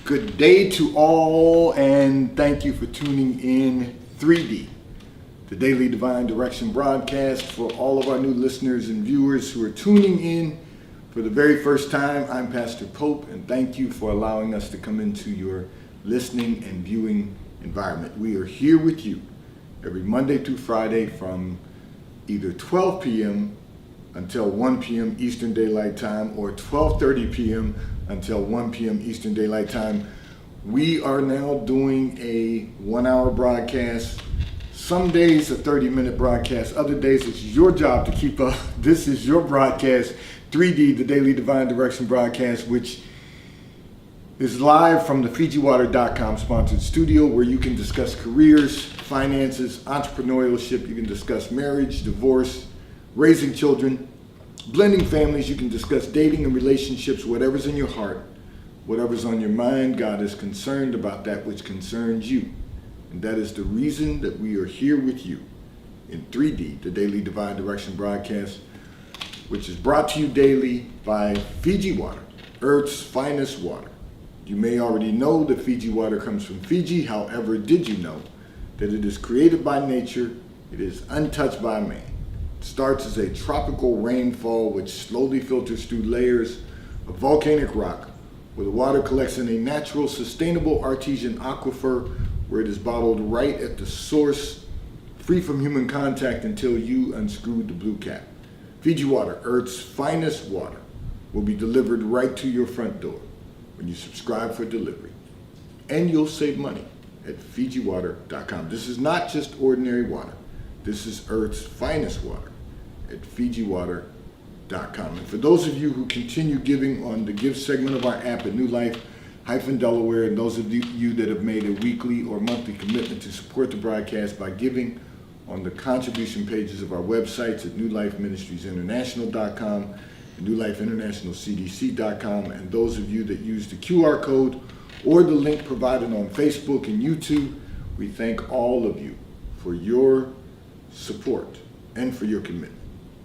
Good day to all, and thank you for tuning in 3D, the Daily Divine Direction broadcast. For all of our new listeners and viewers who are tuning in for the very first time, I'm Pastor Pope, and thank you for allowing us to come into your listening and viewing environment. We are here with you every Monday through Friday from either 12 p.m. until 1 p.m. Eastern Daylight Time or 12:30 p.m. until 1 p.m. Eastern Daylight Time. We are now doing a 1-hour broadcast. Some days a 30-minute broadcast. Other days it's your job to keep up. This is your broadcast, 3D, the Daily Divine Direction broadcast, which is live from the FijiWater.com sponsored studio, where you can discuss careers, finances, entrepreneurship. You can discuss marriage, divorce, raising children, blending families. You can discuss dating and relationships, whatever's in your heart, whatever's on your mind. God is concerned about that which concerns you. And that is the reason that we are here with you in 3D, the Daily Divine Direction broadcast, which is brought to you daily by Fiji Water, Earth's finest water. You may already know that Fiji water comes from Fiji. However, did you know that it is created by nature? It is untouched by man. Starts as a tropical rainfall which slowly filters through layers of volcanic rock, where the water collects in a natural, sustainable artesian aquifer, where it is bottled right at the source, free from human contact until you unscrew the blue cap. Fiji Water, Earth's finest water, will be delivered right to your front door when you subscribe for delivery. And you'll save money at FijiWater.com. This is not just ordinary water. This is Earth's finest water at FijiWater.com. And for those of you who continue giving on the Give segment of our app at New Life-Delaware, and those of you that have made a weekly or monthly commitment to support the broadcast by giving on the contribution pages of our websites at NewLifeMinistriesInternational.com and NewLifeInternationalCDC.com, and those of you that use the QR code or the link provided on Facebook and YouTube, we thank all of you for your support and for your commitment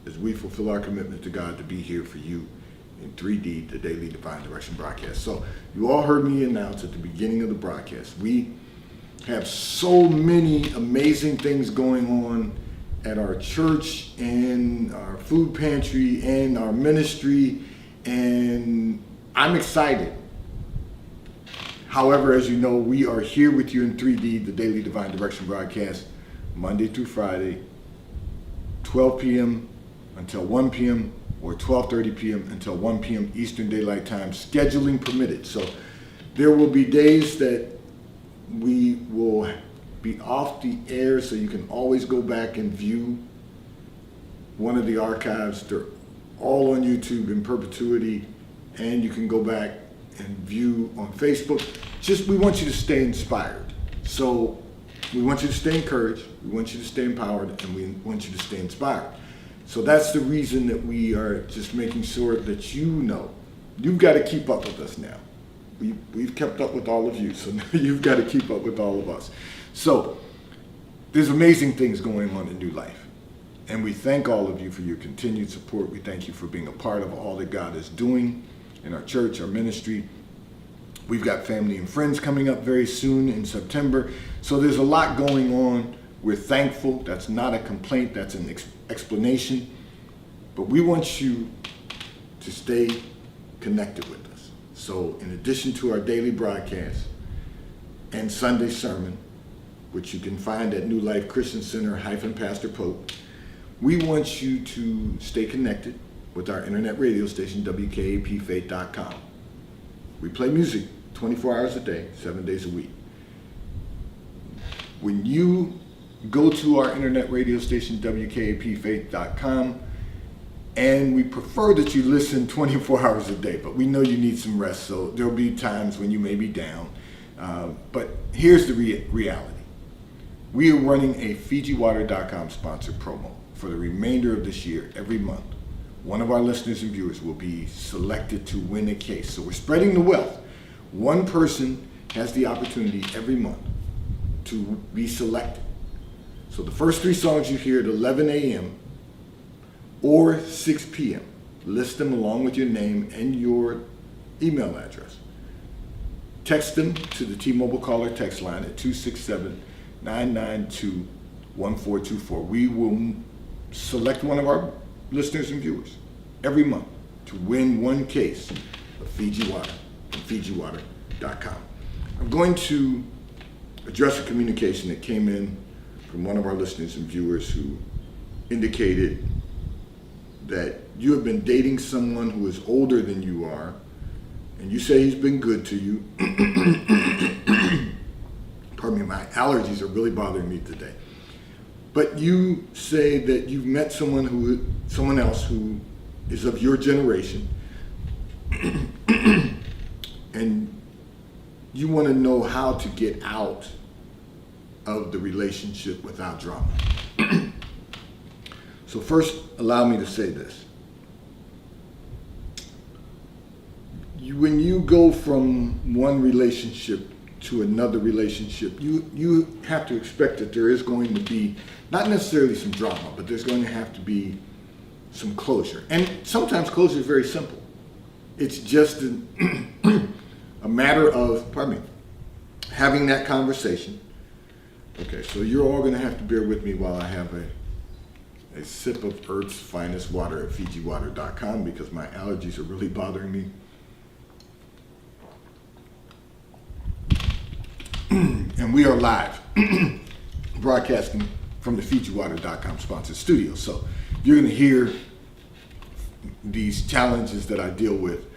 as we fulfill our commitment to God to be here for you in 3D, the Daily Divine Direction broadcast. So you all heard me announce at the beginning of the broadcast, we have so many amazing things going on at our church and our food pantry and our ministry, and I'm excited. However, as you know, we are here with you in 3D, the Daily Divine Direction broadcast, Monday through Friday, 12 p.m. until 1 p.m. or 12:30 p.m. until 1 p.m. Eastern Daylight Time, scheduling permitted. So there will be days that we will be off the air, so you can always go back and view one of the archives. They're all on YouTube in perpetuity, and you can go back and view on Facebook. Just, we want you to stay inspired. So we want you to stay encouraged, we want you to stay empowered, and we want you to stay inspired. So that's the reason that we are just making sure that you know, you've got to keep up with us now. We've kept up with all of you, so now you've got to keep up with all of us. So there's amazing things going on in New Life, and we thank all of you for your continued support. We thank you for being a part of all that God is doing in our church, our ministry. We've got family and friends coming up very soon in September. So there's a lot going on. We're thankful. That's not a complaint. That's an explanation. But we want you to stay connected with us. So in addition to our daily broadcast and Sunday sermon, which you can find at New Life Christian Center _Pastor Pope, we want you to stay connected with our internet radio station, WKAPFaith.com. We play music 24 hours a day, 7 days a week. When you go to our internet radio station, WKAPFaith.com, and we prefer that you listen 24 hours a day, but we know you need some rest, so there'll be times when you may be down. But here's the reality. We are running a FijiWater.com sponsored promo for the remainder of this year. Every month, one of our listeners and viewers will be selected to win a case. So we're spreading the wealth. One person has the opportunity every month to be selected. So the first 3 songs you hear at 11 a.m. or 6 p.m., list them along with your name and your email address. text them to the T-Mobile caller text line at 267-992-1424. We will select one of our listeners and viewers every month to win one case of Fiji Water from FijiWater.com. I'm going to address a communication that came in from one of our listeners and viewers who indicated that you have been dating someone who is older than you are, and you say he's been good to you. Pardon me, my allergies are really bothering me today. But you say that you've met someone else who is of your generation, and you want to know how to get out of the relationship without drama. So first, allow me to say this. When you go from one relationship to another relationship, you have to expect that there is going to be, not necessarily some drama, but there's going to have to be some closure. And sometimes closure is very simple. It's just a matter of, having that conversation. Okay, so you're all going to have to bear with me while I have a sip of Earth's finest water at FijiWater.com because my allergies are really bothering me. And we are live, broadcasting from the FijiWater.com sponsored studio. So you're going to hear these challenges that I deal with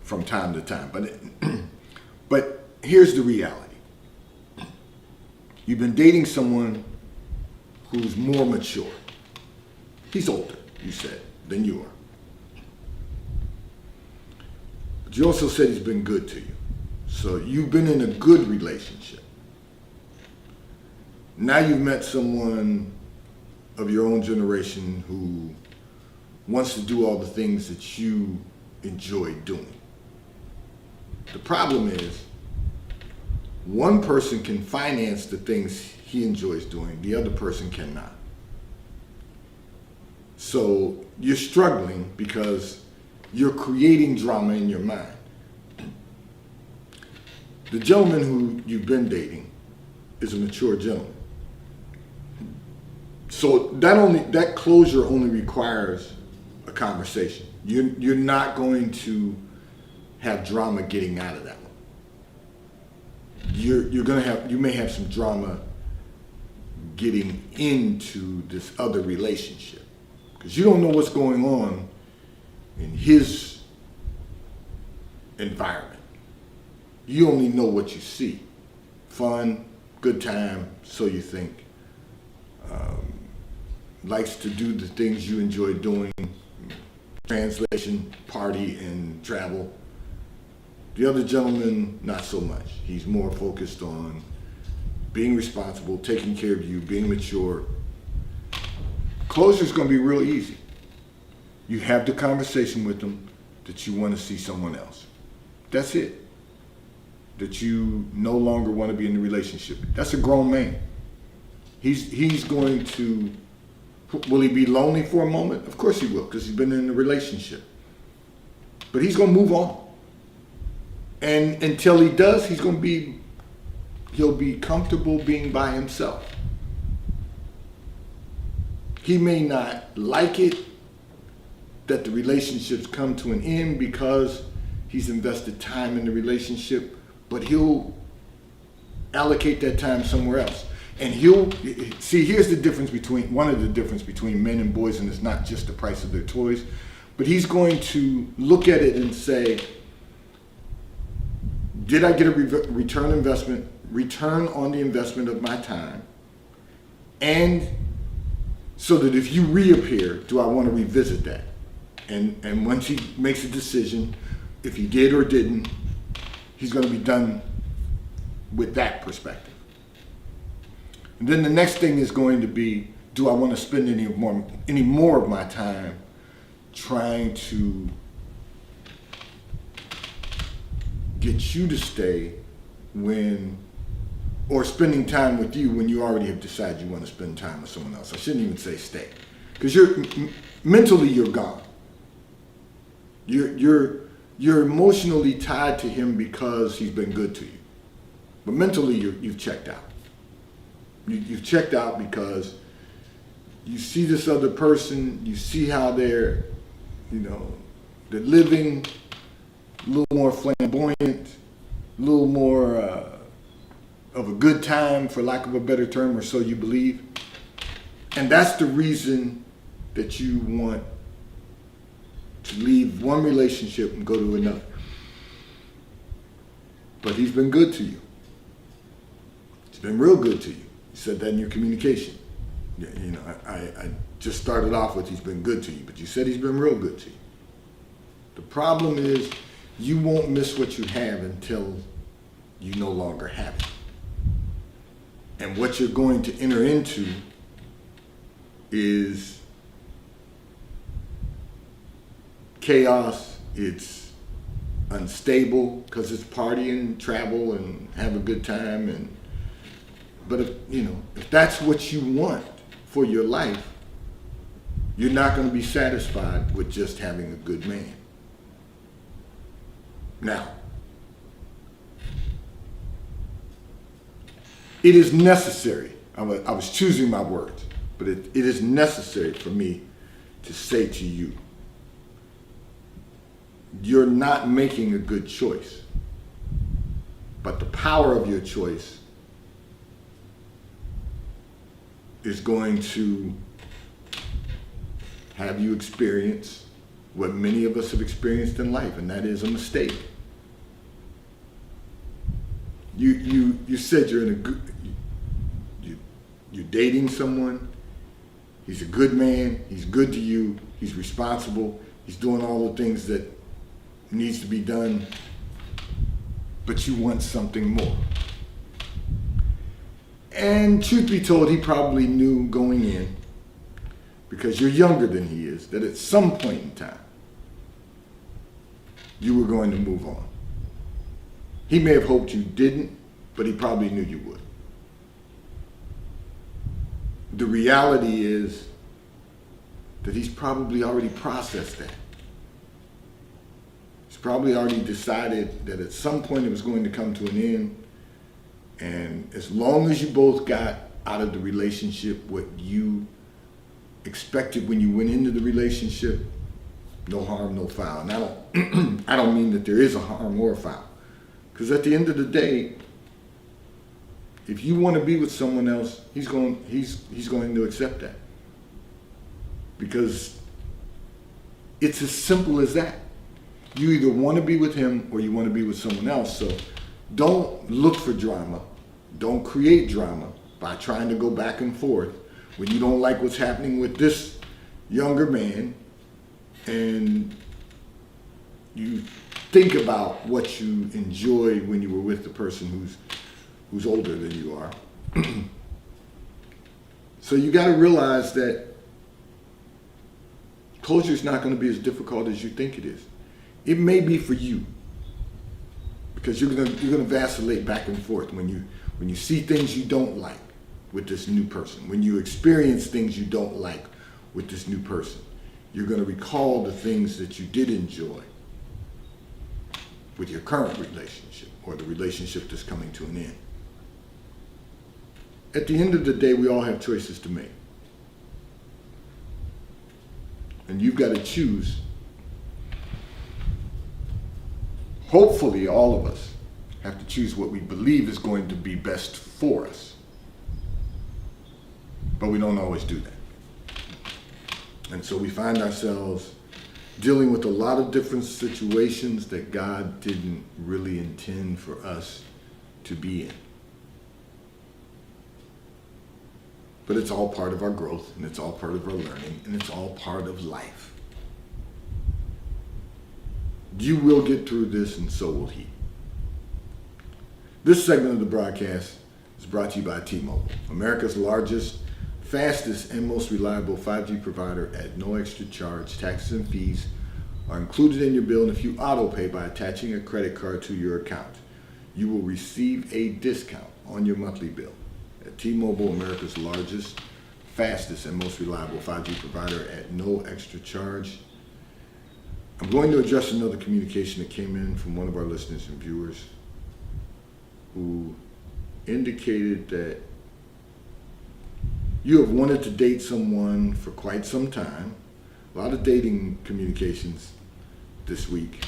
from time to time. But here's the reality. You've been dating someone who's more mature. He's older, you said, than you are. But you also said he's been good to you. So you've been in a good relationship. Now you've met someone of your own generation who wants to do all the things that you enjoy doing. The problem is, one person can finance the things he enjoys doing, the other person cannot. So you're struggling because you're creating drama in your mind. The gentleman who you've been dating is a mature gentleman. So that closure only requires a conversation. You're not going to have drama getting out of that one. You may have some drama getting into this other relationship because you don't know what's going on in his environment. You only know what you see. Fun, good time, so you think. Likes to do the things you enjoy doing. Translation, party, and travel. The other gentleman, not so much. He's more focused on being responsible, taking care of you, being mature. Closure is going to be real easy. You have the conversation with them that you want to see someone else. That's it. That you no longer want to be in the relationship. That's a grown man. He's going to, will he be lonely for a moment? Of course he will, because he's been in a relationship. But he's going to move on. And until he does, he'll be comfortable being by himself. He may not like it that the relationships come to an end because he's invested time in the relationship, but he'll allocate that time somewhere else. And here's the difference one of the difference between men and boys, and it's not just the price of their toys, but he's going to look at it and say, did I get a return on the investment of my time? And so that if you reappear, do I want to revisit that? And once he makes a decision, if he did or didn't, he's going to be done with that perspective. And then the next thing is going to be, do I want to spend any more of my time trying to get you to stay or spending time with you when you already have decided you want to spend time with someone else. I shouldn't even say stay, because mentally you're gone. You're emotionally tied to him because he's been good to you. But mentally, you've checked out. You've checked out because you see this other person, you see how they're living a little more flamboyant, a little more of a good time, for lack of a better term, or so you believe. And that's the reason that you want to leave one relationship and go to another. But he's been good to you. He's been real good to you. You said that in your communication. I just started off with he's been good to you, but you said he's been real good to you. The problem is you won't miss what you have until you no longer have it. And what you're going to enter into is chaos. It's unstable because it's party and travel and have a good time. But if that's what you want for your life, you're not going to be satisfied with just having a good man. Now, it is necessary. I was choosing my words, but it is necessary for me to say to you, you're not making a good choice, but the power of your choice is going to have you experience what many of us have experienced in life, and that is a mistake. You said you're you're dating someone. He's a good man. He's good to you. He's responsible. He's doing all the things that needs to be done, but you want something more. And truth be told, he probably knew going in, because you're younger than he is, that at some point in time, you were going to move on. He may have hoped you didn't, but he probably knew you would. The reality is that he's probably already processed that. He's probably already decided that at some point it was going to come to an end. And as long as you both got out of the relationship what you expected when you went into the relationship, no harm, no foul. And I don't mean that there is a harm or a foul. Because at the end of the day, if you want to be with someone else, he's going to accept that. Because it's as simple as that. You either want to be with him or you want to be with someone else. So don't look for drama. Don't create drama by trying to go back and forth when you don't like what's happening with this younger man, and you think about what you enjoyed when you were with the person who's older than you are. So you got to realize that closure is not going to be as difficult as you think it is. It may be for you, because you're going to vacillate back and forth when you see things you don't like with this new person, when you experience things you don't like with this new person. You're going to recall the things that you did enjoy with your current relationship or the relationship that's coming to an end. At the end of the day, we all have choices to make. And you've got to choose. Hopefully, all of us have to choose what we believe is going to be best for us. But we don't always do that. And so we find ourselves dealing with a lot of different situations that God didn't really intend for us to be in. But it's all part of our growth, and it's all part of our learning, and it's all part of life. You will get through this, and so will he. This segment of the broadcast is brought to you by T-Mobile, America's largest, fastest, and most reliable 5G provider at no extra charge. Taxes and fees are included in your bill, and if you auto pay by attaching a credit card to your account, you will receive a discount on your monthly bill. At T-Mobile, America's largest, fastest, and most reliable 5G provider at no extra charge. I'm going to address another communication that came in from one of our listeners and viewers who indicated that you have wanted to date someone for quite some time. A lot of dating communications this week.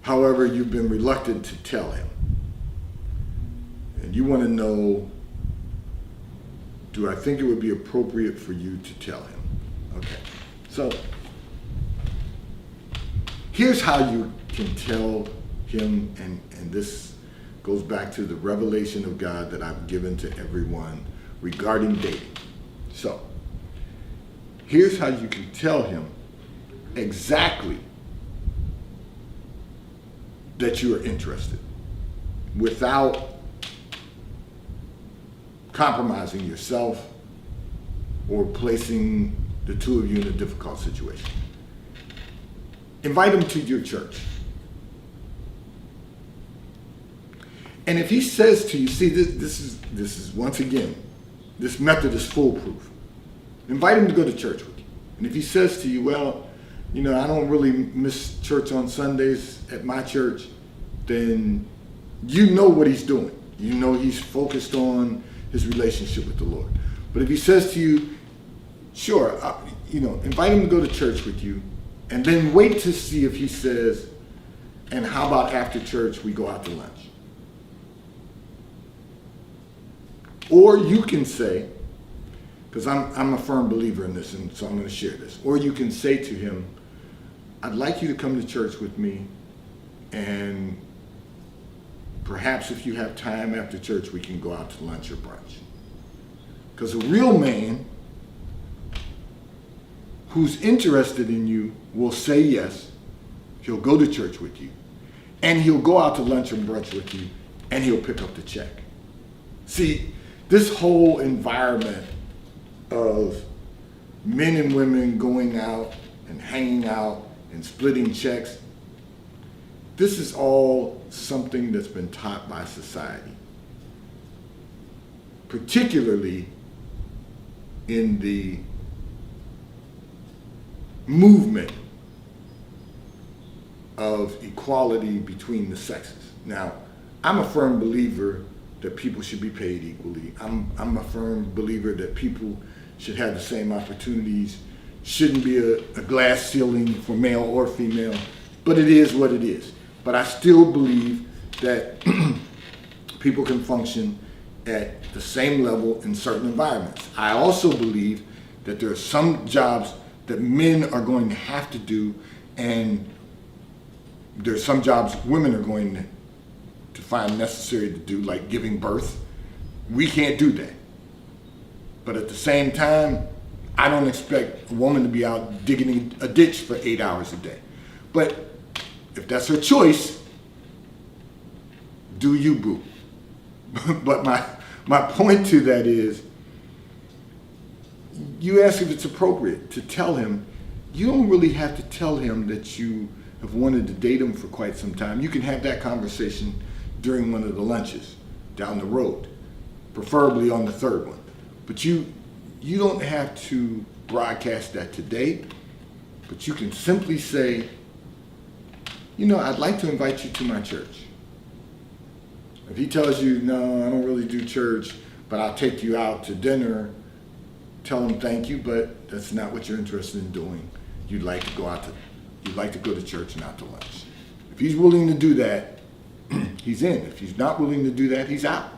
However, you've been reluctant to tell him. And you want to know, do I think it would be appropriate for you to tell him? Okay. So, here's how you can tell him, and this goes back to the revelation of God that I've given to everyone regarding dating. So, here's how you can tell him exactly that you are interested without compromising yourself or placing the two of you in a difficult situation. Invite him to your church. And if he says to you, see, this is once again, this method is foolproof. Invite him to go to church with you. And if he says to you, well, I don't really miss church on Sundays at my church, then you know what he's doing. You know he's focused on his relationship with the Lord. But if he says to you, sure, invite him to go to church with you, and then wait to see if he says, and how about after church we go out to lunch? Or you can say, because I'm a firm believer in this, and so I'm going to share this. Or you can say to him, I'd like you to come to church with me, and perhaps if you have time after church, we can go out to lunch or brunch. Because a real man who's interested in you will say yes, he'll go to church with you, and he'll go out to lunch or brunch with you, and he'll pick up the check. See, this whole environment of men and women going out and hanging out and splitting checks, this is all something that's been taught by society, particularly in the movement of equality between the sexes. Now, I'm a firm believer that people should be paid equally. I'm a firm believer that people should have the same opportunities. Shouldn't be a glass ceiling for male or female, but it is what it is. But I still believe that people can function at the same level in certain environments. I also believe that there are some jobs that men are going to have to do, and there's some jobs women are going to find necessary to do, like giving birth. We can't do that. But at the same time, I don't expect a woman to be out digging a ditch for 8 hours a day. But if that's her choice, do you, boo. But my point to that is, you ask if it's appropriate to tell him. You don't really have to tell him that you have wanted to date him for quite some time. You can have that conversation during one of the lunches down the road, preferably on the third one. But you don't have to broadcast that today, but you can simply say, I'd like to invite you to my church. If he tells you, no, I don't really do church, but I'll take you out to dinner, tell him thank you, but that's not what you're interested in doing. You'd like to go to church and out to lunch. If he's willing to do that, he's in. If he's not willing to do that, he's out.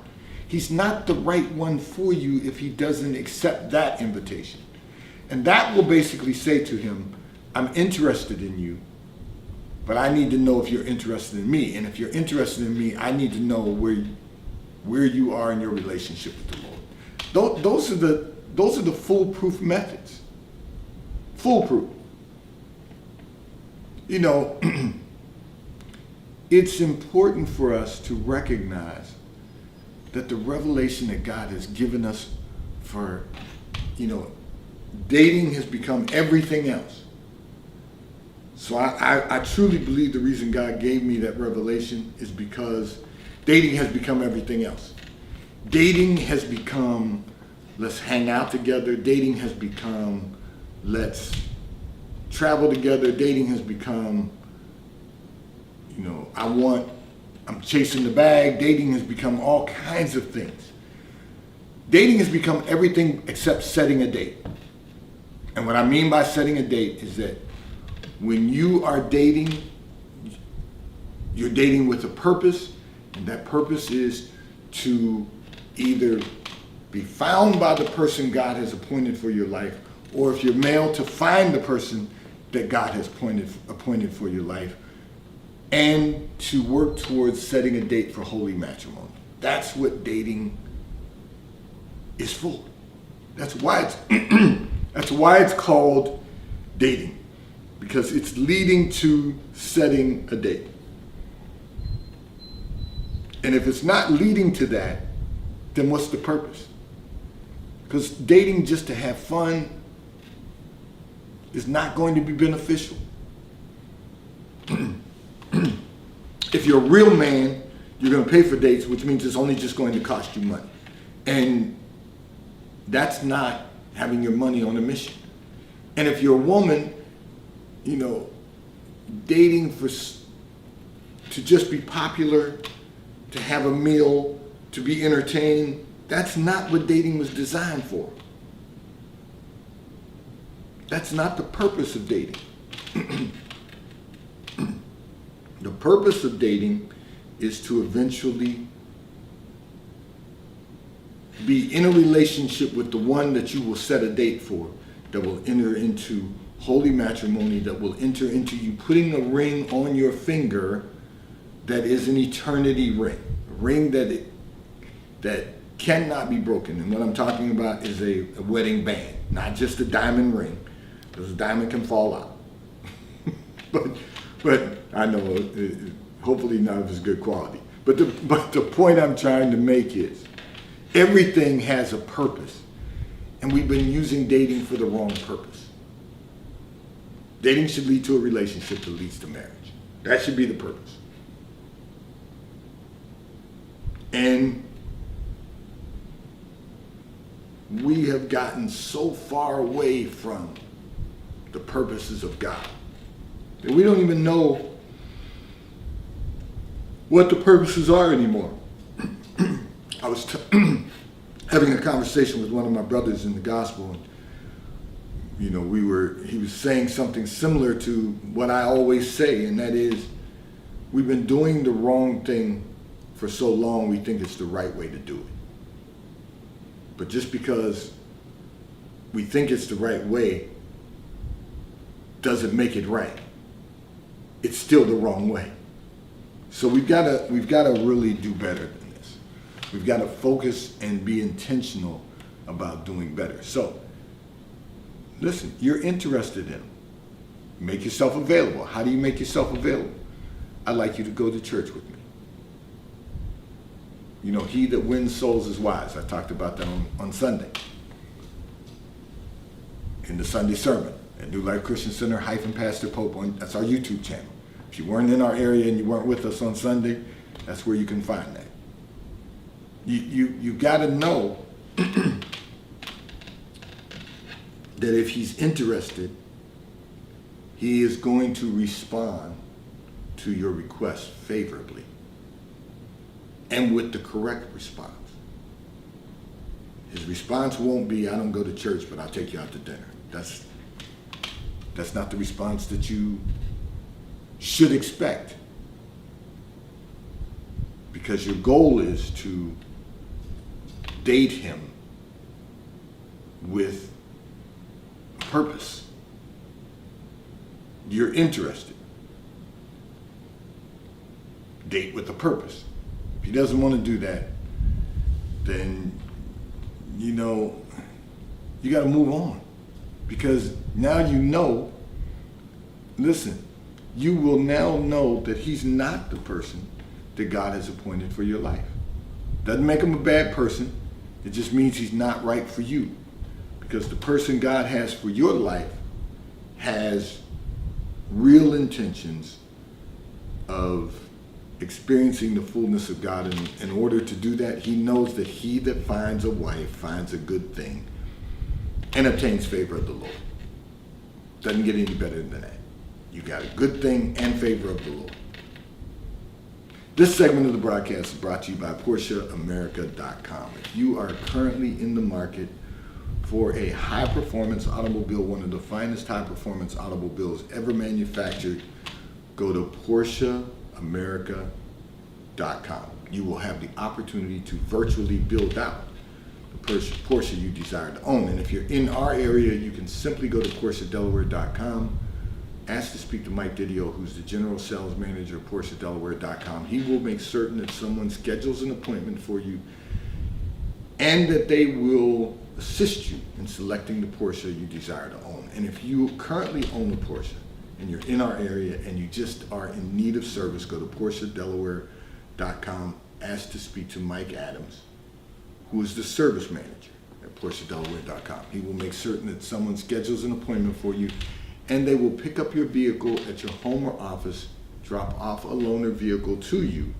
He's not the right one for you if he doesn't accept that invitation. And that will basically say to him, I'm interested in you, but I need to know if you're interested in me. And if you're interested in me, I need to know where you are in your relationship with the Lord. Those are the foolproof methods. Foolproof. It's important for us to recognize that the revelation that God has given us for, dating has become everything else. So I truly believe the reason God gave me that revelation is because dating has become everything else. Dating has become, let's hang out together. Dating has become, let's travel together. Dating has become, I want I'm chasing the bag. Dating has become all kinds of things. Dating has become everything except setting a date. And what I mean by setting a date is that when you are dating, you're dating with a purpose, and that purpose is to either be found by the person God has appointed for your life, or if you're male, to find the person that God has appointed for your life, and to work towards setting a date for holy matrimony. That's what dating is for. That's why it's called dating, because it's leading to setting a date. And if it's not leading to that, then what's the purpose? Because dating just to have fun is not going to be beneficial. If you're a real man, you're going to pay for dates, which means it's only just going to cost you money. And that's not having your money on a mission. And if you're a woman, dating to just be popular, to have a meal, to be entertained, that's not what dating was designed for. That's not the purpose of dating. The purpose of dating is to eventually be in a relationship with the one that you will set a date for, that will enter into holy matrimony, that will enter into you putting a ring on your finger that is an eternity ring, a ring that cannot be broken. And what I'm talking about is a wedding band, not just a diamond ring, because a diamond can fall out. but I know hopefully not of as good quality. But the point I'm trying to make is everything has a purpose, and we've been using dating for the wrong purpose. Dating should lead to a relationship that leads to marriage. That should be the purpose. And we have gotten so far away from the purposes of God that we don't even know what the purposes are anymore. I was having a conversation with one of my brothers in the gospel, and he was saying something similar to what I always say, and that is, we've been doing the wrong thing for so long we think it's the right way to do it. But just because we think it's the right way doesn't make it right. It's still the wrong way. So we've got to really do better than this. We've got to focus and be intentional about doing better. So, listen, you're interested in them. Make yourself available. How do you make yourself available? I'd like you to go to church with me. He that wins souls is wise. I talked about that on Sunday in the Sunday sermon at New Life Christian Center - Pastor Pope. That's our YouTube channel. If you weren't in our area and you weren't with us on Sunday, that's where you can find that. You got to know that if he's interested, he is going to respond to your request favorably and with the correct response. His response won't be, I don't go to church, but I'll take you out to dinner. That's not the response that you should expect, because your goal is to date him with a purpose. You're interested. Date with a purpose. If he doesn't want to do that, then you got to move on, because now listen, you will now know that he's not the person that God has appointed for your life. Doesn't make him a bad person. It just means he's not right for you, because the person God has for your life has real intentions of experiencing the fullness of God. And in order to do that, he knows that he that finds a wife finds a good thing and obtains favor of the Lord. Doesn't get any better than that. You got a good thing and favor of the Lord. This segment of the broadcast is brought to you by PorscheAmerica.com. If you are currently in the market for a high-performance automobile, one of the finest high-performance automobiles ever manufactured, go to PorscheAmerica.com. You will have the opportunity to virtually build out the Porsche you desire to own. And if you're in our area, you can simply go to PorscheDelaware.com. Ask to speak to Mike Didio, who's the General Sales Manager of PorscheDelaware.com. He will make certain that someone schedules an appointment for you and that they will assist you in selecting the Porsche you desire to own. And if you currently own a Porsche and you're in our area and you just are in need of service, go to PorscheDelaware.com. Ask to speak to Mike Adams, who is the service manager at PorscheDelaware.com. He will make certain that someone schedules an appointment for you, and they will pick up your vehicle at your home or office, drop off a loaner vehicle to you,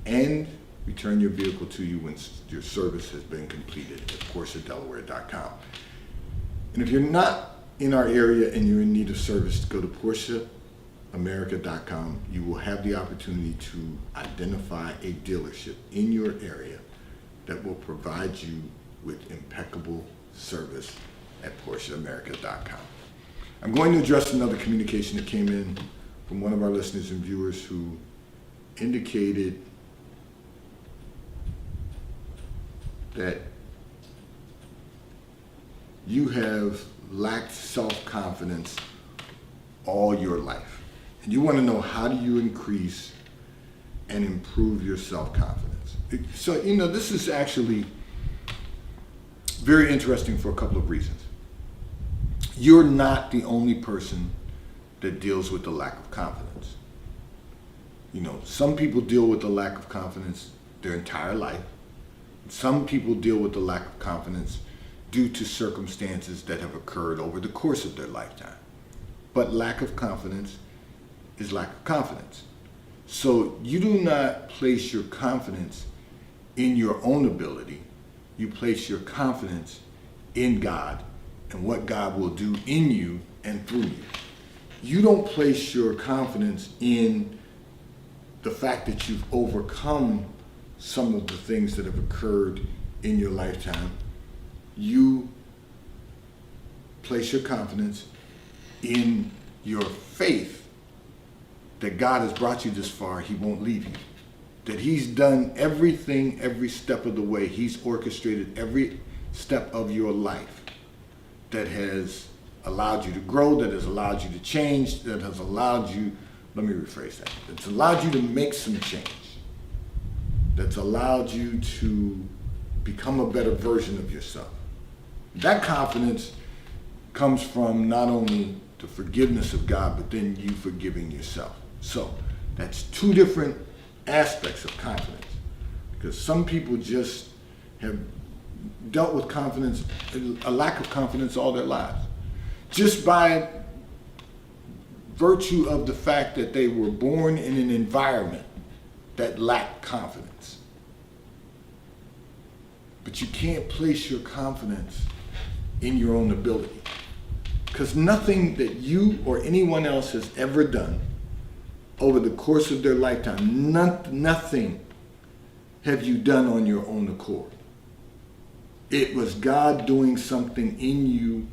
and return your vehicle to you when your service has been completed at PorscheDelaware.com. And if you're not in our area and you're in need of service, go to PorscheAmerica.com. You will have the opportunity to identify a dealership in your area that will provide you with impeccable service at PorscheAmerica.com. I'm going to address another communication that came in from one of our listeners and viewers who indicated that you have lacked self-confidence all your life. And you want to know, how do you increase and improve your self-confidence? So, this is actually very interesting for a couple of reasons. You're not the only person that deals with the lack of confidence. Some people deal with the lack of confidence their entire life. Some people deal with the lack of confidence due to circumstances that have occurred over the course of their lifetime. But lack of confidence is lack of confidence. So you do not place your confidence in your own ability. You place your confidence in God and what God will do in you and through you. You don't place your confidence in the fact that you've overcome some of the things that have occurred in your lifetime. You place your confidence in your faith that God has brought you this far. He won't leave you. That He's done everything, every step of the way. He's orchestrated every step of your life that has allowed you to grow, that has allowed you to change, that has allowed you, let me rephrase that, that's allowed you to make some change, that's allowed you to become a better version of yourself. That confidence comes from not only the forgiveness of God, but then you forgiving yourself. So that's two different aspects of confidence, because some people just have dealt with confidence, a lack of confidence all their lives, just by virtue of the fact that they were born in an environment that lacked confidence. But you can't place your confidence in your own ability, because nothing that you or anyone else has ever done over the course of their lifetime, nothing have you done on your own accord. It was God doing something in you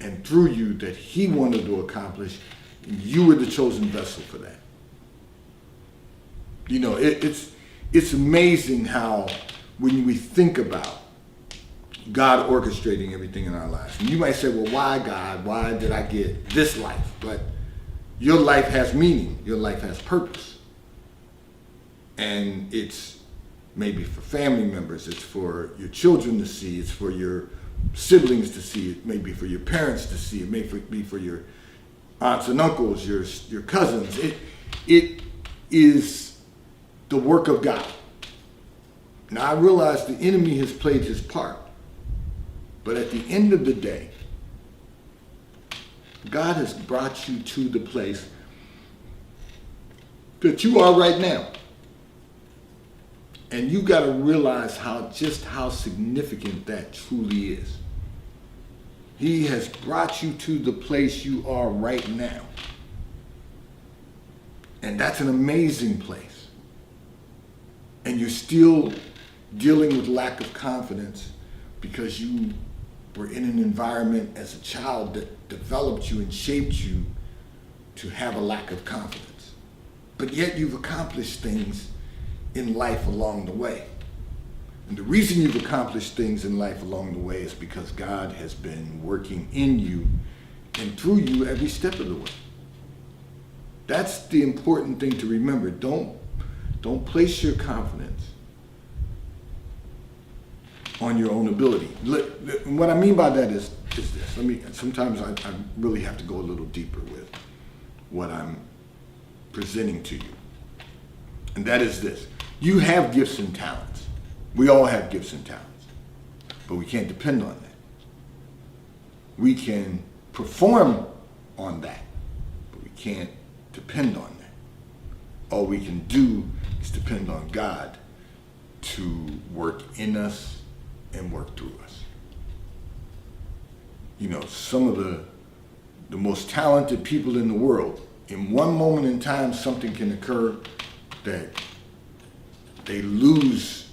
and through you that He wanted to accomplish, and you were the chosen vessel for that. It's amazing how, when we think about God orchestrating everything in our lives, and you might say, well, why God? Why did I get this life? But your life has meaning. Your life has purpose. And it's maybe for family members, it's for your children to see, it's for your siblings to see, it may be for your parents to see, it may be for your aunts and uncles, your cousins. It is the work of God. Now, I realize the enemy has played his part, but at the end of the day, God has brought you to the place that you are right now. And you got to realize how significant that truly is. He has brought you to the place you are right now. And that's an amazing place. And you're still dealing with lack of confidence because you were in an environment as a child that developed you and shaped you to have a lack of confidence. But yet you've accomplished things in life along the way. And the reason you've accomplished things in life along the way is because God has been working in you and through you every step of the way. That's the important thing to remember. Don't place your confidence on your own ability. What I mean by that is this. Sometimes I really have to go a little deeper with what I'm presenting to you. And that is this. You have gifts and talents. We all have gifts and talents. But we can't depend on that. We can perform on that, but we can't depend on that. All we can do is depend on God to work in us and work through us. You know, some of the most talented people in the world, in one moment in time, something can occur that they lose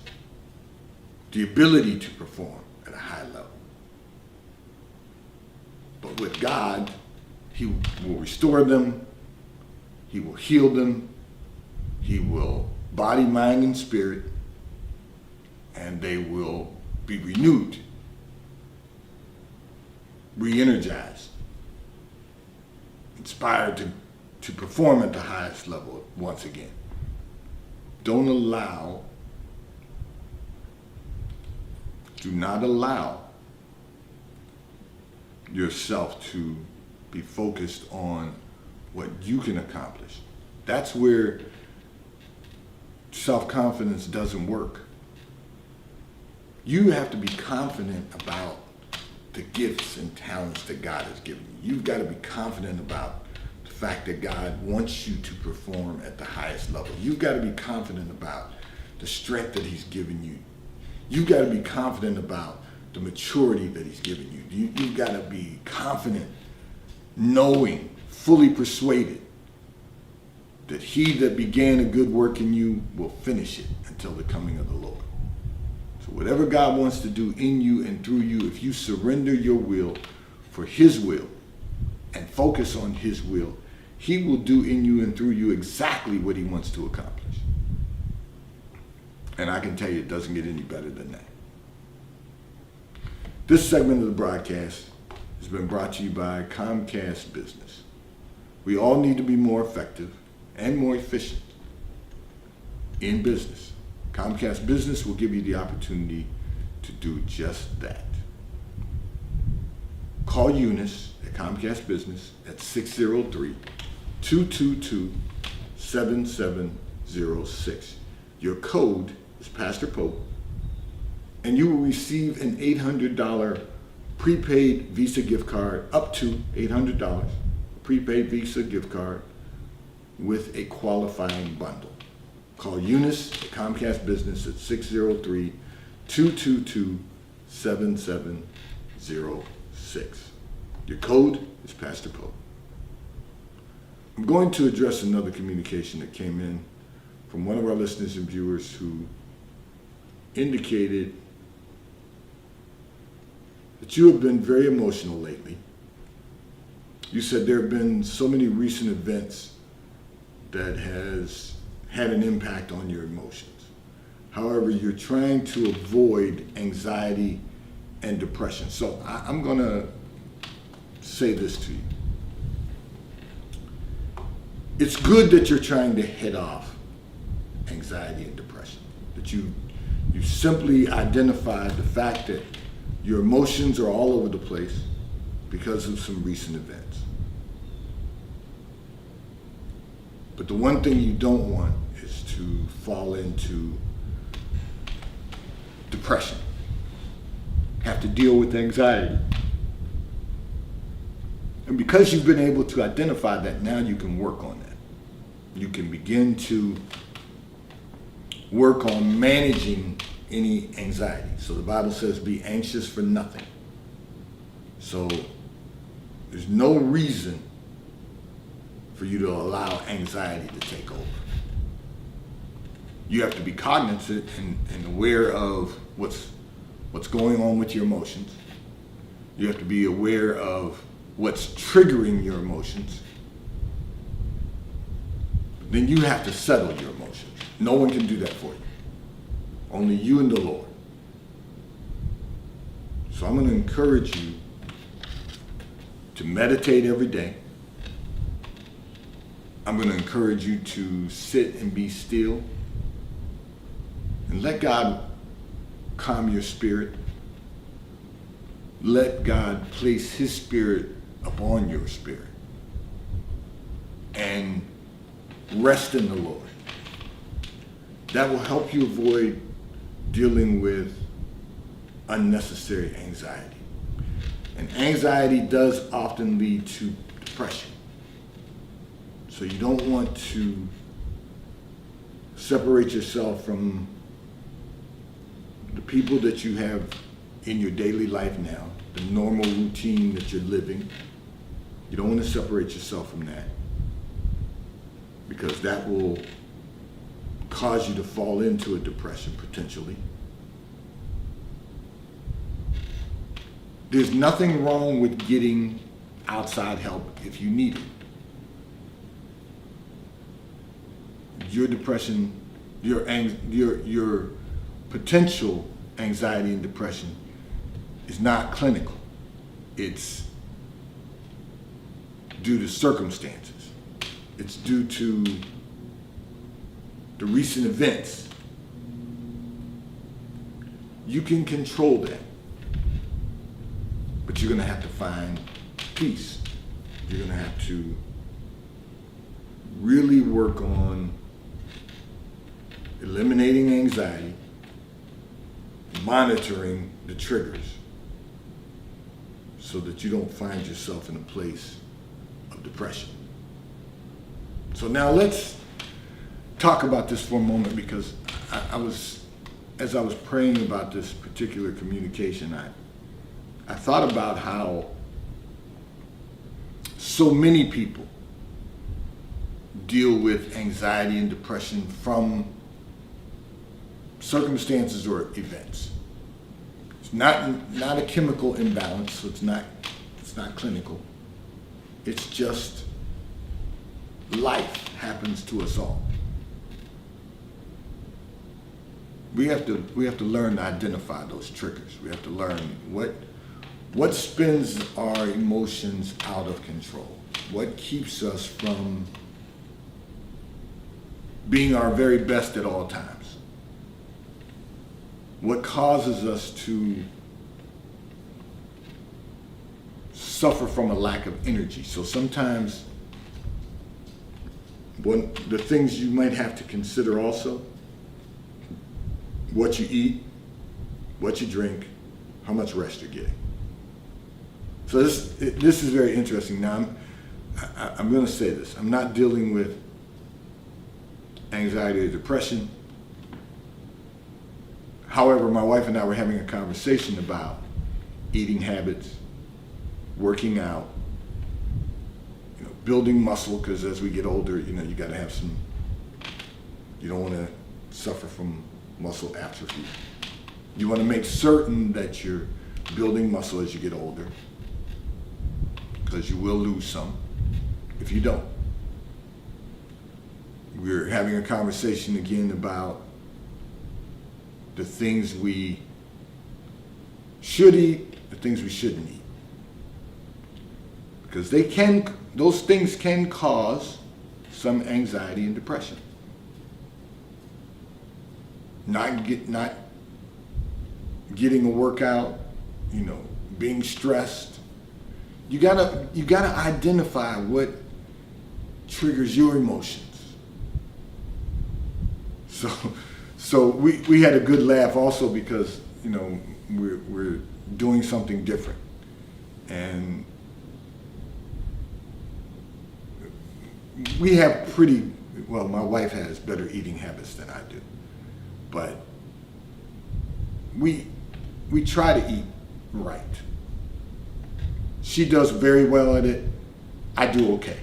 the ability to perform at a high level. But with God, He will restore them, He will heal them, He will body, mind, and spirit, and they will be renewed, re-energized, inspired to perform at the highest level once again. Do not allow yourself to be focused on what you can accomplish. That's where self-confidence doesn't work. You have to be confident about the gifts and talents that God has given you. You've got to be confident about the fact that God wants you to perform at the highest level. You've got to be confident about the strength that He's given you. You've got to be confident about the maturity that He's given you. You've got to be confident, knowing, fully persuaded that He that began a good work in you will finish it until the coming of the Lord. So whatever God wants to do in you and through you, if you surrender your will for His will and focus on His will, He will do in you and through you exactly what He wants to accomplish. And I can tell you it doesn't get any better than that. This segment of the broadcast has been brought to you by Comcast Business. We all need to be more effective and more efficient in business. Comcast Business will give you the opportunity to do just that. Call Eunice at Comcast Business at 603-222-7706. Your code is Pastor Pope, and you will receive an $800 prepaid Visa gift card, up to $800, prepaid Visa gift card with a qualifying bundle. Call Eunice at Comcast Business at 603-222-7706. Your code is Pastor Pope. I'm going to address another communication that came in from one of our listeners and viewers who indicated that you have been very emotional lately. You said there have been so many recent events that has had an impact on your emotions. However, you're trying to avoid anxiety and depression. So I'm going to say this to you. It's good that you're trying to head off anxiety and depression, that you simply identified the fact that your emotions are all over the place because of some recent events. But the one thing you don't want is to fall into depression, have to deal with anxiety. And because you've been able to identify that, now you can work on that. You can begin to work on managing any anxiety. So the Bible says, be anxious for nothing. So there's no reason for you to allow anxiety to take over. You have to be cognizant and aware of what's going on with your emotions. You have to be aware of what's triggering your emotions. Then you have to settle your emotions. No one can do that for you. Only you and the Lord. So I'm going to encourage you to meditate every day. I'm going to encourage you to sit and be still and let God calm your spirit. Let God place His Spirit upon your spirit and rest in the Lord. That will help you avoid dealing with unnecessary anxiety. And anxiety does often lead to depression. So you don't want to separate yourself from the people that you have in your daily life now, the normal routine that you're living. You don't want to separate yourself from that, because that will cause you to fall into a depression potentially. There's nothing wrong with getting outside help if you need it. Your depression, your potential anxiety and depression is not clinical. It's due to circumstances. It's due to the recent events. You can control that, but you're going to have to find peace. You're going to have to really work on eliminating anxiety, monitoring the triggers, so that you don't find yourself in a place of depression. So now let's talk about this for a moment, because as I was praying about this particular communication, I thought about how so many people deal with anxiety and depression from circumstances or events. It's not a chemical imbalance, so it's not clinical. It's just life happens to us all. We have to learn to identify those triggers. We have to learn what spins our emotions out of control. What keeps us from being our very best at all times. What causes us to suffer from a lack of energy. So sometimes the things you might have to consider also: what you eat, what you drink, how much rest you're getting. So this is very interesting. Now I'm going to say this. I'm not dealing with anxiety or depression. However, my wife and I were having a conversation about eating habits, working out, building muscle, because as we get older, you got to have some, you don't want to suffer from muscle atrophy. You want to make certain that you're building muscle as you get older, because you will lose some if you don't. We're having a conversation again about the things we should eat, the things we shouldn't eat. Because those things can cause some anxiety and depression. Not getting a workout, being stressed. You gotta identify what triggers your emotions. So we had a good laugh also, because we're doing something different, and we have my wife has better eating habits than I do, but we try to eat right. She does very well at it. I do okay.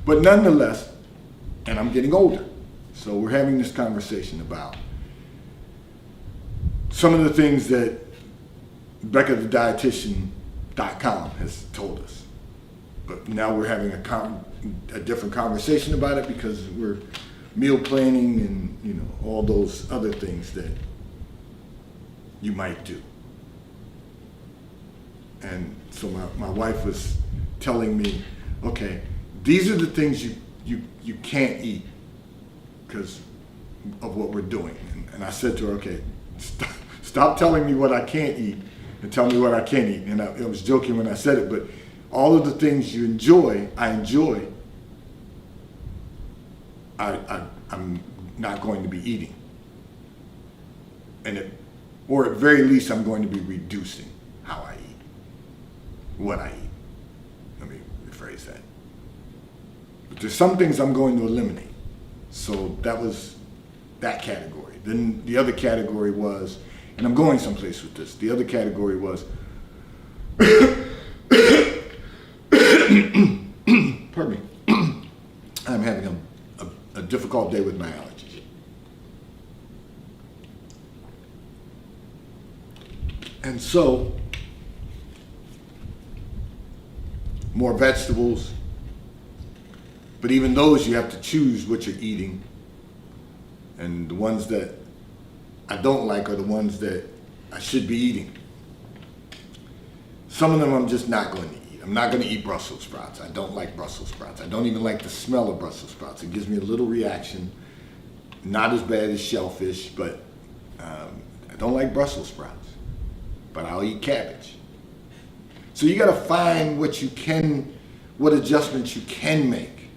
But nonetheless, and I'm getting older, so we're having this conversation about some of the things that BeccaTheDietitian.com has told us. But now we're having a different conversation about it because we're meal planning and, you know, all those other things that you might do. And so my wife was telling me, okay, these are the things you can't eat because of what we're doing. And I said to her, okay, stop telling me what I can't eat and tell me what I can eat. And I was joking when I said it, but all of the things you enjoy, I enjoy, I'm not going to be eating. Or at very least, I'm going to be reducing how I eat, what I eat. Let me rephrase that. But there's some things I'm going to eliminate. So that was that category. Then the other category was, and I'm going someplace with this, the other category was, pardon me, I'm having a difficult day with my allergies. And so, more vegetables, but even those you have to choose what you're eating. And the ones that I don't like are the ones that I should be eating. Some of them I'm just not going to eat. I'm not going to eat Brussels sprouts. I don't like Brussels sprouts. I don't even like the smell of Brussels sprouts. It gives me a little reaction. Not as bad as shellfish, but I don't like Brussels sprouts. But I'll eat cabbage. So you got to find what adjustments you can make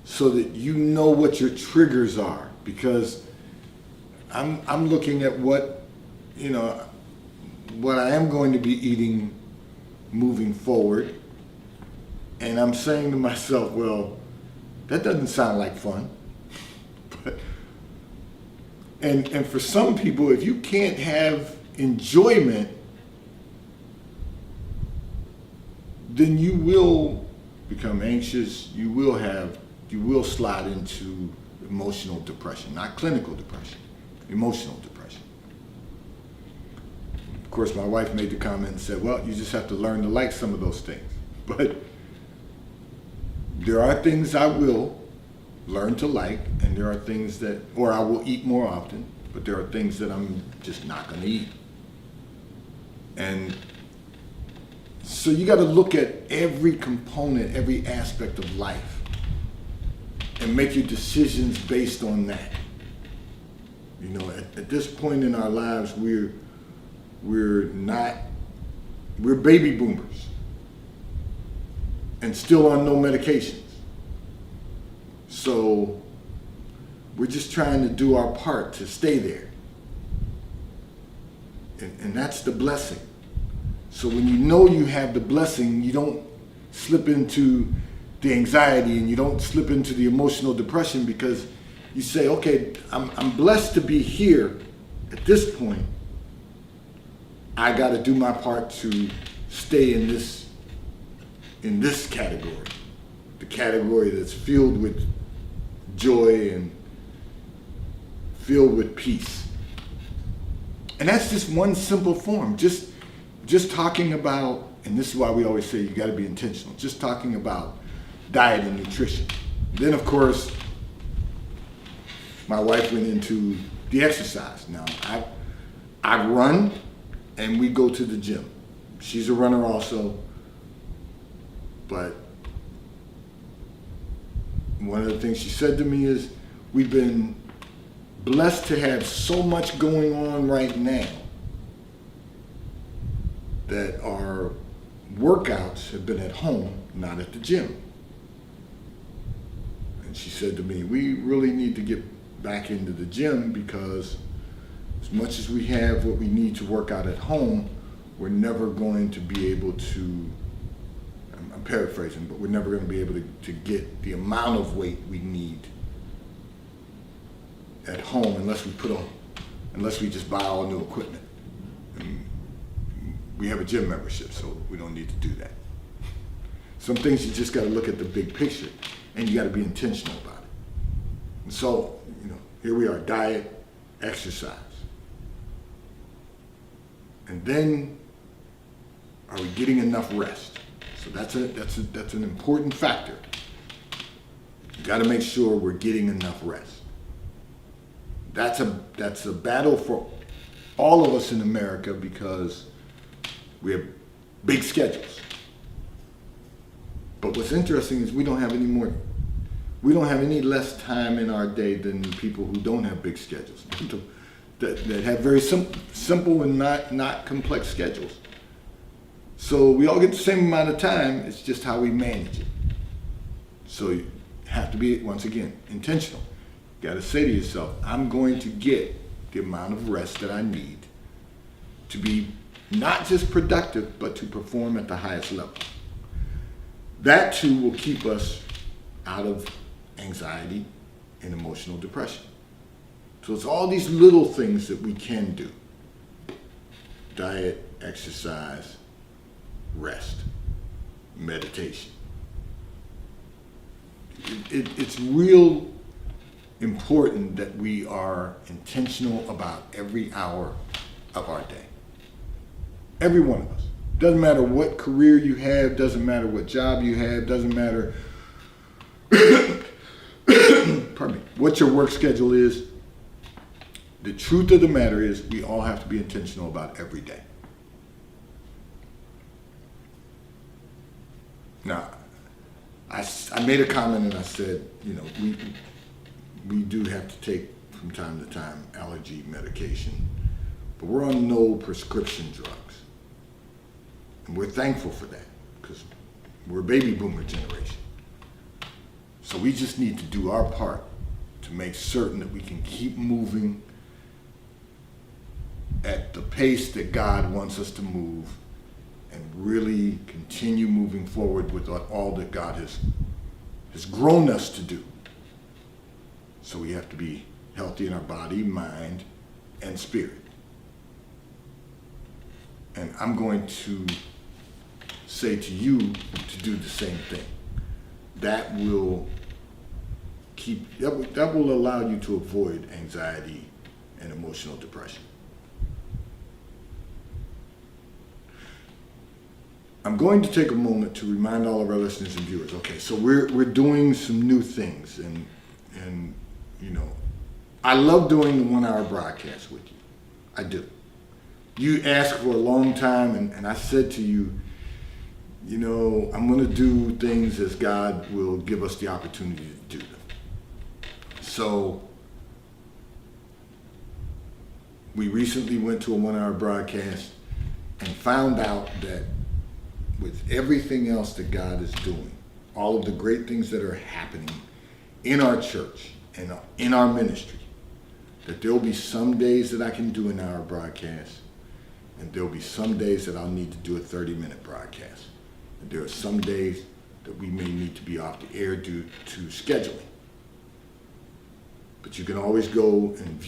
so that you know what your triggers are. Because I'm looking at what I am going to be eating moving forward, and I'm saying to myself, well, that doesn't sound like fun. And for some people, if you can't have enjoyment, then you will become anxious, you will slide into emotional depression, not clinical depression, emotional depression. Of course, my wife made the comment and said, well, you just have to learn to like some of those things. But there are things I will learn to like, and there are things or I will eat more often, but there are things that I'm just not going to eat. And so you got to look at every component, every aspect of life, and make your decisions based on that. You know, at this point in our lives, we're baby boomers and still on no medications. So we're just trying to do our part to stay there. And that's the blessing. So when you know you have the blessing, you don't slip into the anxiety and you don't slip into the emotional depression, because you say, okay, I'm blessed to be here at this point. I got to do my part to stay in this category, the category that's filled with joy and filled with peace. And that's just one simple form. Just talking about, and this is why we always say you got to be intentional, just talking about diet and nutrition. Then, of course, my wife went into the exercise. Now, I run, and we go to the gym. She's a runner also, but one of the things she said to me is, we've been blessed to have so much going on right now that our workouts have been at home, not at the gym. And she said to me, we really need to get back into the gym, because as much as we have what we need to work out at home, we're never going to be able to, I'm paraphrasing, but we're never going to be able to get the amount of weight we need at home unless we just buy all new equipment. And we have a gym membership, so we don't need to do that. Some things you just got to look at the big picture. and you got to be intentional about it. And so, here we are: diet, exercise, and then are we getting enough rest? So that's an important factor. You got to make sure we're getting enough rest. That's a battle for all of us in America because we have big schedules. But what's interesting is we don't have any less time in our day than people who don't have big schedules, that have very simple and not complex schedules. So we all get the same amount of time, it's just how we manage it. So you have to be, once again, intentional. You got to say to yourself, I'm going to get the amount of rest that I need to be not just productive, but to perform at the highest level. That too will keep us out of anxiety and emotional depression. So it's all these little things that we can do: diet, exercise, rest, meditation. It's real important that we are intentional about every hour of our day. Every one of us. Doesn't matter what career you have, doesn't matter what job you have, doesn't matter pardon me, what your work schedule is. The truth of the matter is we all have to be intentional about every day. Now, I made a comment and I said, we do have to take from time to time allergy medication, but we're on no prescription drugs. And we're thankful for that because we're a baby boomer generation. So we just need to do our part to make certain that we can keep moving at the pace that God wants us to move and really continue moving forward with all that God has grown us to do. So we have to be healthy in our body, mind, and spirit. And I'm going to say to you to do the same thing. That will allow you to avoid anxiety and emotional depression. I'm going to take a moment to remind all of our listeners and viewers. Okay, so we're doing some new things, and I love doing the 1 hour broadcast with you. I do. You asked for a long time, and I said to you, I'm going to do things as God will give us the opportunity to do them. So we recently went to a 1 hour broadcast and found out that with everything else that God is doing, all of the great things that are happening in our church and in our ministry, that there will be some days that I can do an hour broadcast, and there will be some days that I'll need to do a 30-minute broadcast. And there are some days that we may need to be off the air due to scheduling. But you can always go and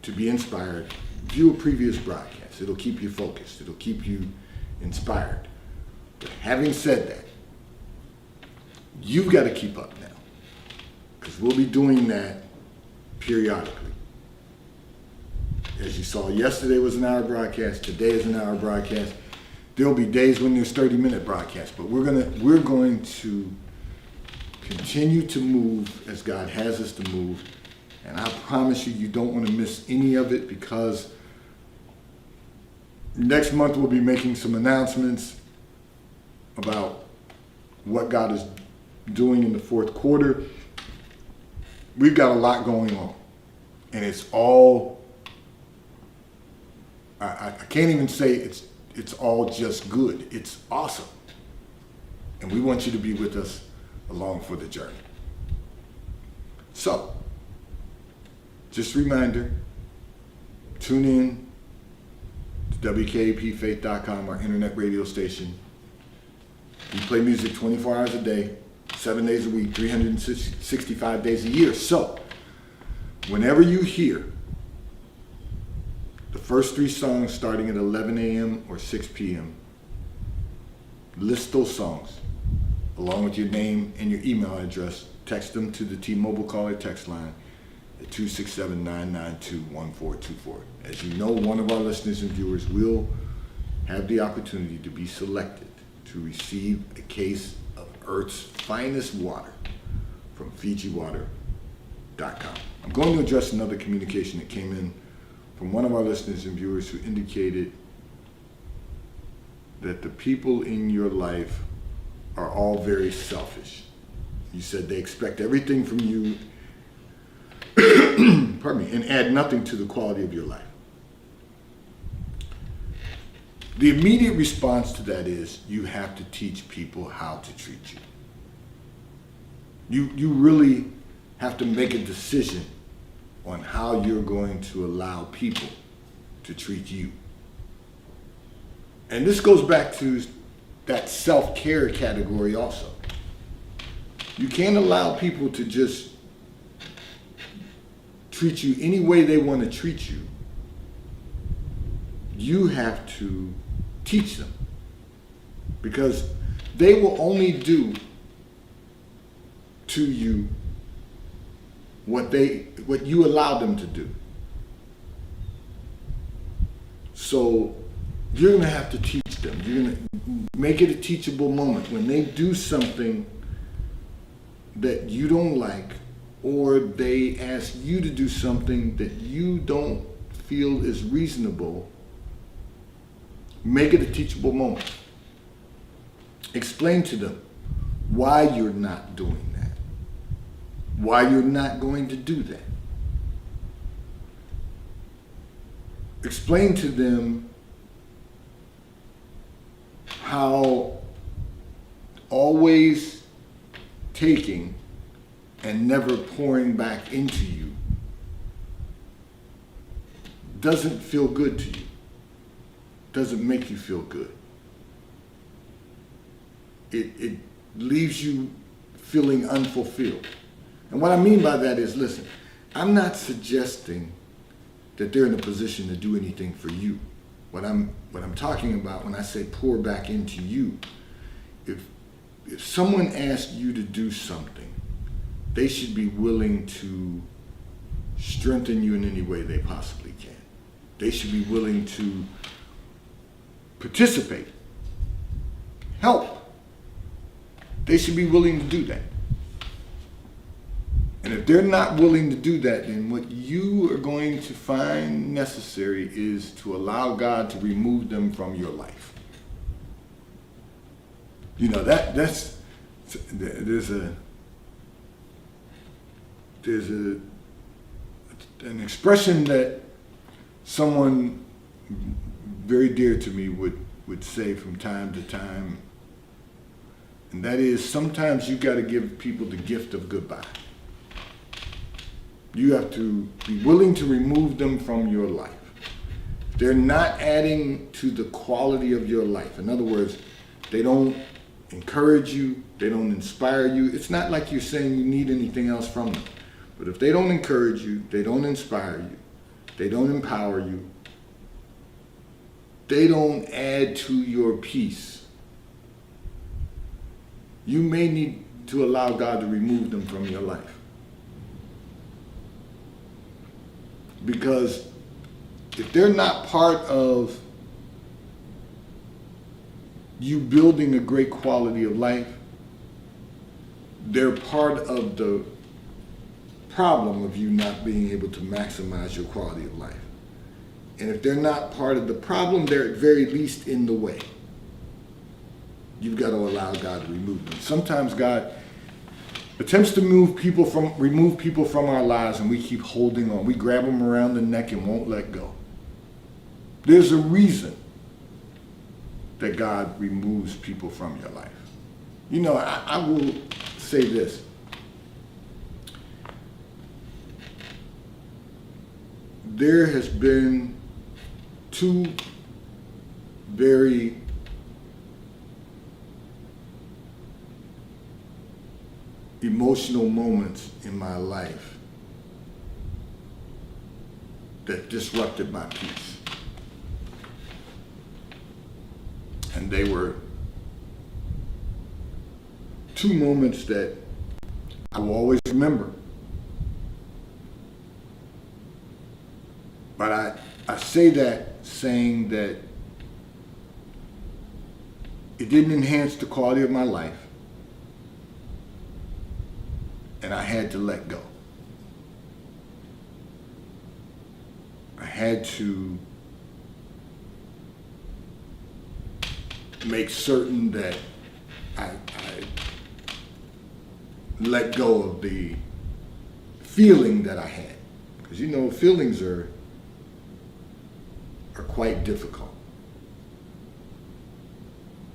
to be inspired, view a previous broadcast. It'll keep you focused. It'll keep you inspired. But having said that, you've got to keep up now, because we'll be doing that periodically. As you saw, yesterday was an hour broadcast. Today is an hour broadcast. There'll be days when there's 30-minute broadcasts, but we're going to continue to move as God has us to move. And I promise you don't want to miss any of it, because next month we'll be making some announcements about what God is doing in the fourth quarter. We've got a lot going on, and it's all, I can't even say it's all just good. It's awesome. And we want you to be with us along for the journey. So, just a reminder, tune in to WKAPfaith.com, our internet radio station. We play music 24 hours a day, 7 days a week, 365 days a year. So, whenever you hear the first 3 songs starting at 11 a.m. or 6 p.m., list those songs along with your name and your email address. Text them to the T-Mobile caller text line at 267-992-1424. As you know, one of our listeners and viewers will have the opportunity to be selected to receive a case of Earth's finest water from FijiWater.com. I'm going to address another communication that came in from one of our listeners and viewers who indicated that the people in your life are all very selfish. You said they expect everything from you, pardon me, and add nothing to the quality of your life. The immediate response to that is you have to teach people how to treat you. You really have to make a decision on how you're going to allow people to treat you. And this goes back to that self-care category also. You can't allow people to just treat you any way they want to treat you. You have to teach them, because they will only do to you what you allow them to do. So you're going to have to teach them. You're going to make it a teachable moment. When they do something that you don't like, or they ask you to do something that you don't feel is reasonable, make it a teachable moment. Explain to them why you're not doing that, why you're not going to do that. Explain to them how always taking and never pouring back into you doesn't feel good to you, doesn't make you feel good. It leaves you feeling unfulfilled. And what I mean by that is, listen, I'm not suggesting that they're in a position to do anything for you. What I'm talking about when I say pour back into you, if someone asks you to do something, they should be willing to strengthen you in any way they possibly can. They should be willing to participate, help. They should be willing to do that. And if they're not willing to do that, then what you are going to find necessary is to allow God to remove them from your life. You know, there's an expression that someone very dear to me would say from time to time, and that is, sometimes you got to give people the gift of goodbye. You have to be willing to remove them from your life. They're not adding to the quality of your life. In other words, they don't encourage you, they don't inspire you. It's not like you're saying you need anything else from them. But if they don't encourage you, they don't inspire you, they don't empower you, they don't add to your peace, you may need to allow God to remove them from your life. Because if they're not part of you building a great quality of life, they're part of the problem of you not being able to maximize your quality of life. And if they're not part of the problem, they're at very least in the way. You've got to allow God to remove them. Sometimes God attempts to remove people from our lives, and we keep holding on. We grab them around the neck and won't let go. There's a reason that God removes people from your life. You know, I will say this. There has been two very emotional moments in my life that disrupted my peace. And they were two moments that I will always remember. But I say that saying that it didn't enhance the quality of my life, and I had to let go. I had to make certain that I let go of the feeling that I had. Because feelings are quite difficult.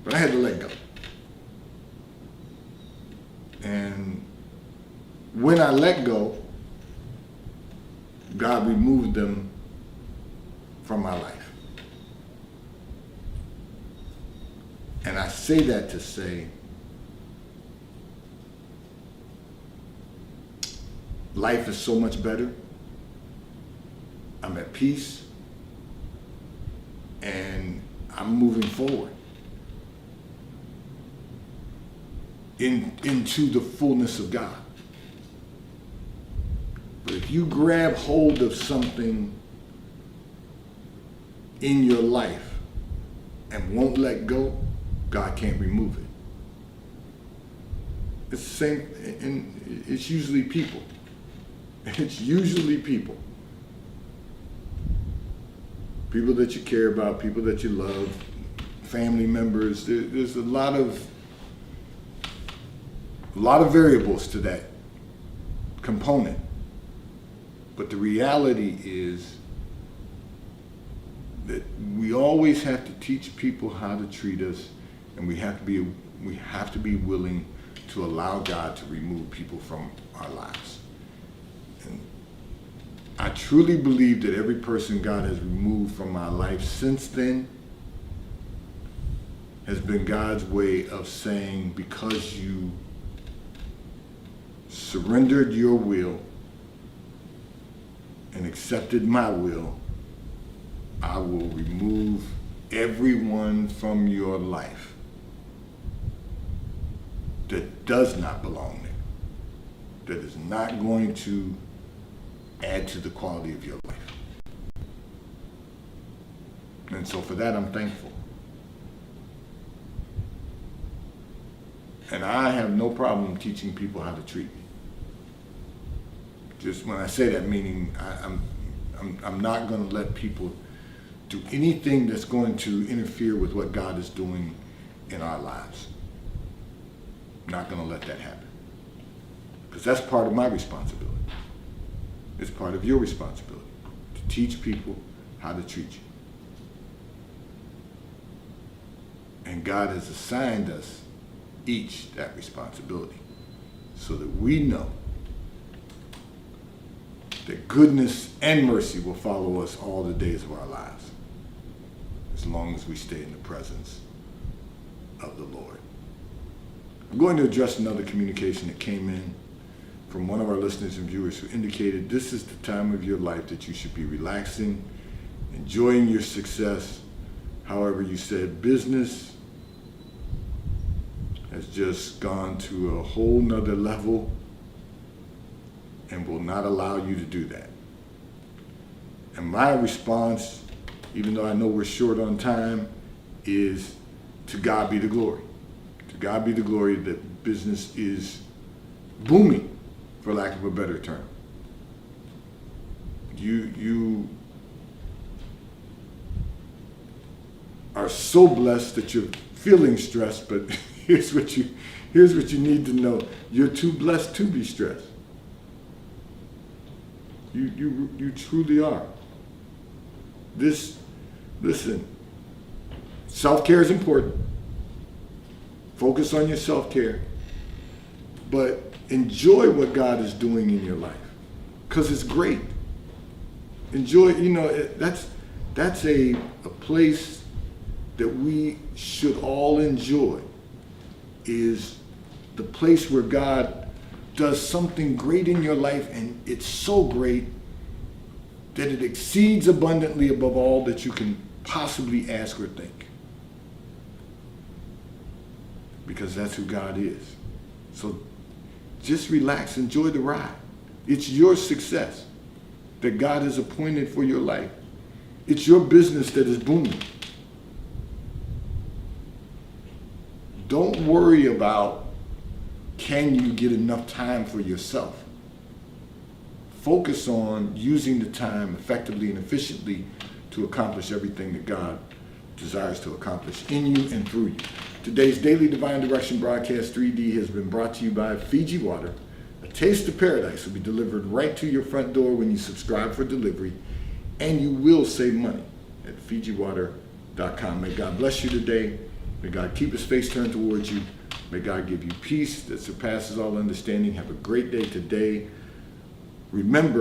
But I had to let go. And when I let go, God removed them from my life. And I say that to say, life is so much better. I'm at peace. And I'm moving forward into the fullness of God. But if you grab hold of something in your life and won't let go, God can't remove it. It's the same, and it's usually people. It's usually people. People that you care about, people that you love, family members. There's a lot of variables to that component. But the reality is that we always have to teach people how to treat us, and we have to be willing to allow God to remove people from our lives. And I truly believe that every person God has removed from my life since then has been God's way of saying, because you surrendered your will and accepted my will, I will remove everyone from your life that does not belong there, that is not going to add to the quality of your life. And so for that, I'm thankful. And I have no problem teaching people how to treat me. Just when I say that, meaning I'm not going to let people do anything that's going to interfere with what God is doing in our lives. I'm not going to let that happen. Because that's part of my responsibility. It's part of your responsibility to teach people how to treat you. And God has assigned us each that responsibility so that we know that goodness and mercy will follow us all the days of our lives, as long as we stay in the presence of the Lord. I'm going to address another communication that came in from one of our listeners and viewers who indicated this is the time of your life that you should be relaxing, enjoying your success. However, you said business has just gone to a whole nother level and will not allow you to do that. And my response, even though I know we're short on time, is to God be the glory. To God be the glory that business is booming, for lack of a better term. You are so blessed that you're feeling stressed, but here's what you need to know. You're too blessed to be stressed. You truly are. Listen, self-care is important. Focus on your self-care. But enjoy what God is doing in your life, because it's great. Enjoy, that's a place that we should all enjoy, is the place where God does something great in your life, and it's so great that it exceeds abundantly above all that you can possibly ask or think. Because that's who God is. So just relax, enjoy the ride. It's your success that God has appointed for your life. It's your business that is booming. Don't worry about, can you get enough time for yourself? Focus on using the time effectively and efficiently to accomplish everything that God desires to accomplish in you and through you. Today's Daily Divine Direction broadcast 3D has been brought to you by Fiji Water. A taste of paradise will be delivered right to your front door when you subscribe for delivery, and you will save money at FijiWater.com. May God bless you today. May God keep his face turned towards you. May God give you peace that surpasses all understanding. Have a great day today. Remember,